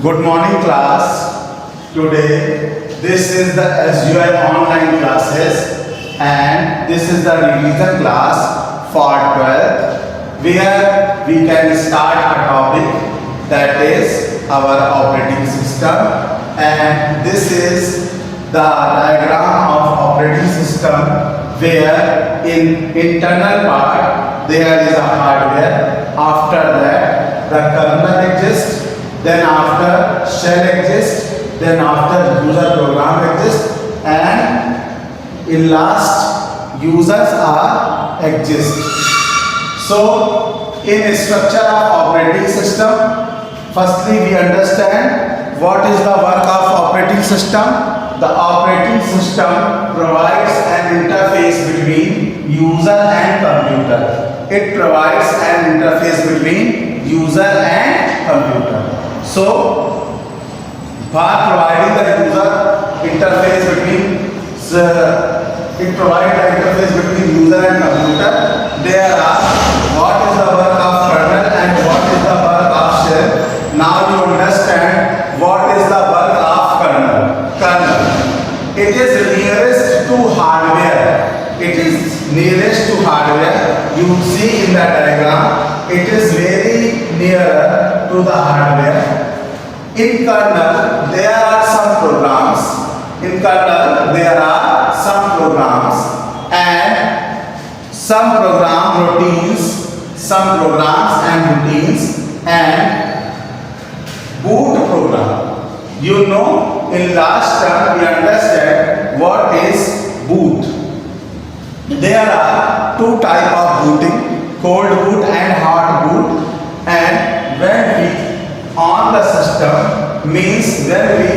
Good morning class. Today this is the Sgoi online classes and this is the revision class for 12th where we can start a topic that is our operating system, and this is the diagram of operating system where in internal part there is a hardware, after that the kernel exists, then after shell exists, then after user program exists, and in last users are exist. So in structure of operating system, firstly we understand what is the work of operating system. The operating system provides an interface between user and computer. It provides an interface between user and computer. So, by providing the user interface between user and computer, there are what is the work of kernel and what is the work of shell. Now you understand what is the work of kernel. It is nearest to hardware. It is nearest to hardware. You see in the diagram, it is very near to the hardware. In kernel, there are some programs. And some program routines, some programs and routines, and boot program. You know, in last term we understand what is boot. There are two types of booting, cold boot and hot boot. And when we on the system, means when we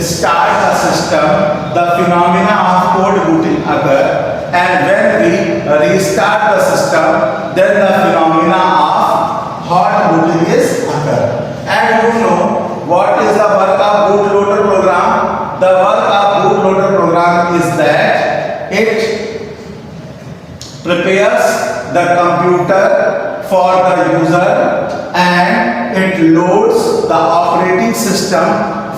start the system, the phenomena of cold booting occur, and when we restart the system, then the phenomena of hot booting is occur. And you know what is the work of bootloader program? The work of bootloader program is that it prepares the computer for the user and it loads the operating system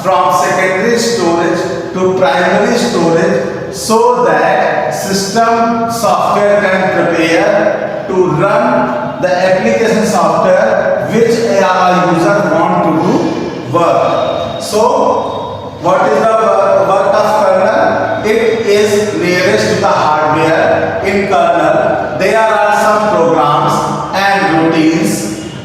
from secondary storage to primary storage so that system software can prepare to run the application software which a user want to do work. So what is the work of kernel? It is nearest to the hardware. In kernel there are some programs and routines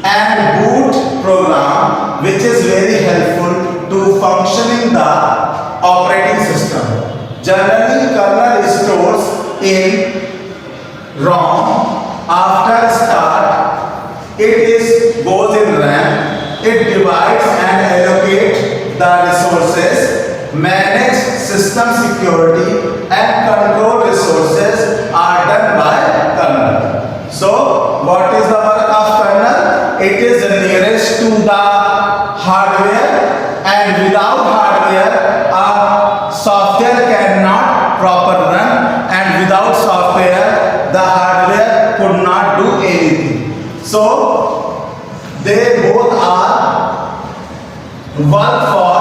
and boot program which is very helpful to functioning the operating system. Generally kernel stores in ROM. After start it goes in RAM. It divides and allocates the resources, manage system security and control resources are done by kernel. So what is the work of kernel? It is nearest to the hardware, and without hardware a software cannot proper run, and without software the hardware could not do anything. So they both are work for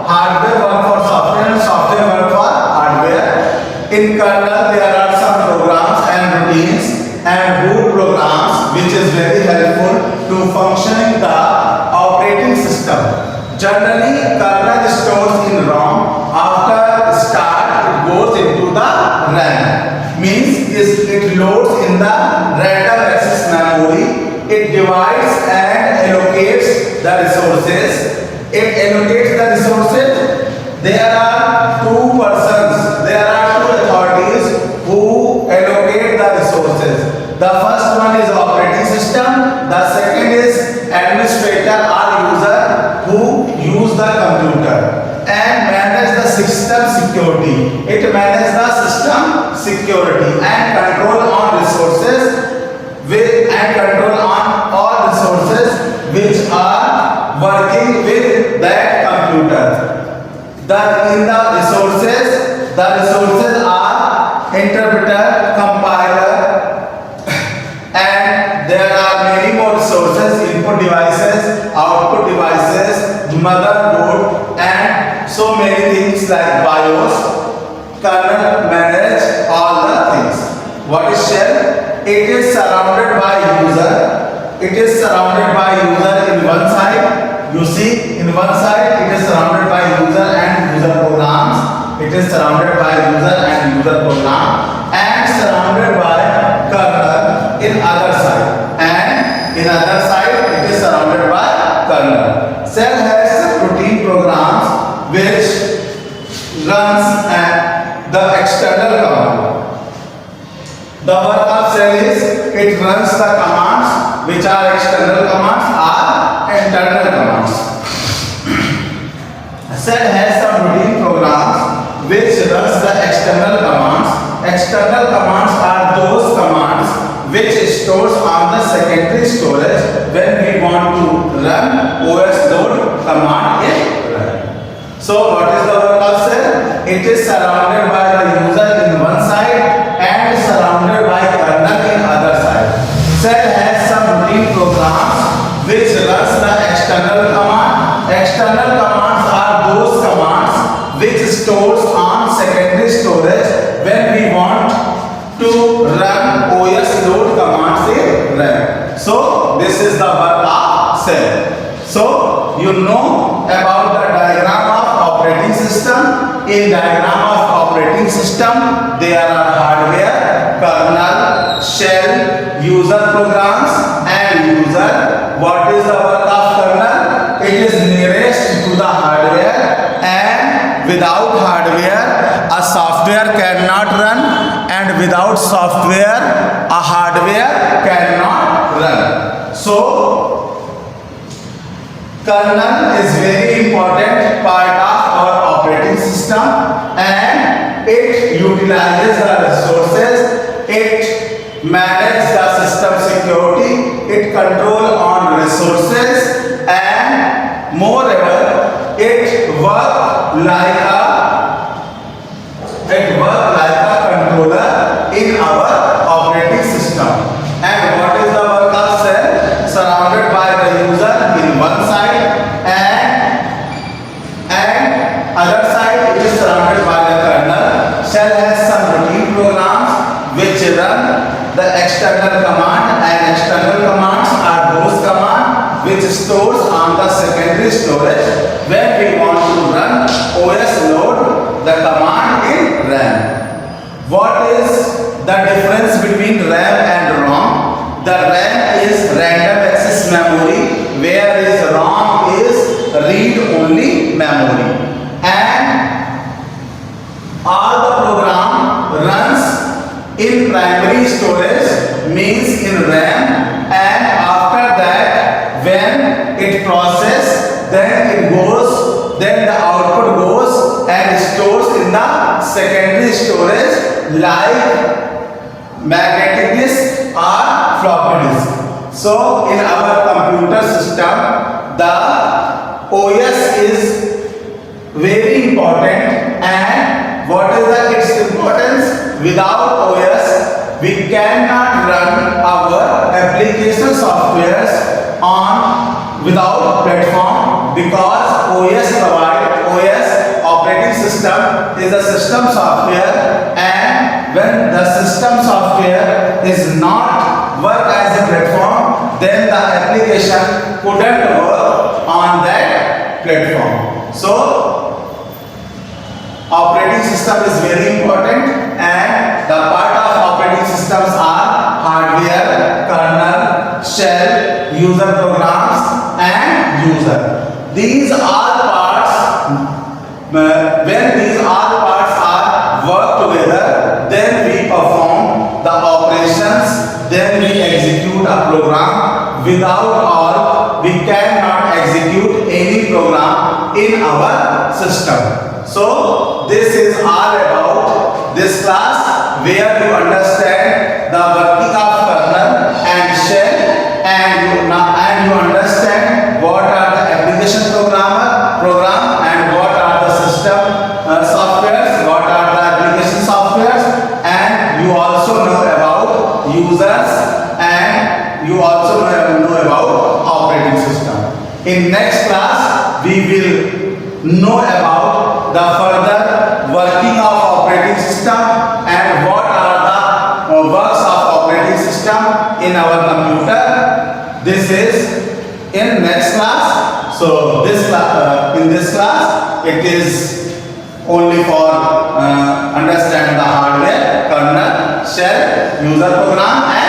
hardware, work for software, and software work for hardware. In kernel there are some programs and routines and boot programs which is very helpful to functioning the operating system. Generally kernel stores in ROM. After start it goes into the RAM. Means it loads in the random access memory. It divides and allocates the resources. There are two persons, there are two authorities who allocate the resources. The first one is operating system, the second is administrator or user who use the computer and manage the system security. It manages the system security and control on resources which are working with that computer. In the resources are interpreter, compiler, and there are many more resources: input devices, output devices, motherboard, so many things like BIOS, kernel manage all the things. What is shell? It is surrounded by user. It is surrounded by user in one side. You see, in one side it is surrounded by user and user programs. It is surrounded by user and user program, and surrounded by kernel in other side. And in other side it is surrounded by kernel. Cell has routine programs which runs the external command. The work of cell is it runs the commands which are external commands or internal commands. Cell has some routine programs which runs the external commands. External commands are those commands which stores on the secondary storage when we want to run OS load command in run. So what is the work of cell? It is surrounded by the user in one side and surrounded by kernel in other side. Cell has some routine programs which runs the external command. External commands are those commands which stores on secondary storage when we want to run OS load commands in run. So this is the work of cell. So you know about the diagram of operating system. In diagram of operating system there are hardware, kernel, shell, user programs and user. What is the work of kernel? It is nearest to the hardware, and without hardware a software cannot run, and without software a hardware cannot run. So kernel is very important part of our operating system, and it utilizes the resources, it manages the system security, it control on resources, and moreover it work like a controller in our operating system. And what is the work of cell? Surrounded by the user in one side, and other side it is surrounded by the kernel. Shell has some routine programs which run the external command, and external commands are those commands which stores on the secondary storage when we want to run OS load the command in RAM. What is the difference between RAM and ROM? The RAM is random access memory, whereas ROM is read-only memory. And all the program runs in primary storage, means in RAM, and after that when it process, then the output goes and stores in the secondary storage like magnetic disk or floppy disk. So in our computer system the OS is very important, and what is its importance? Without OS we cannot run our application softwares on without platform, because OS operating system is a system software, and when the system software is not work as a platform, then the application couldn't work on that platform. So operating system is very important, and the part of operating systems are hardware, kernel, shell, user programs and user. These all parts, when these all parts are work together, then we perform the operations, then we execute a program. Without all we cannot execute any program in our system. So this is all about this class, where you understand the working of kernel and shell, and you understand what are the application program and what are the system softwares, what are the application softwares, and you also know about users, and you also know about operating system. In next class we will know about the further working of operating system and what are the works of operating system in our computer. This is in next class. So in this class it is only for understand the hardware, kernel, shell, user program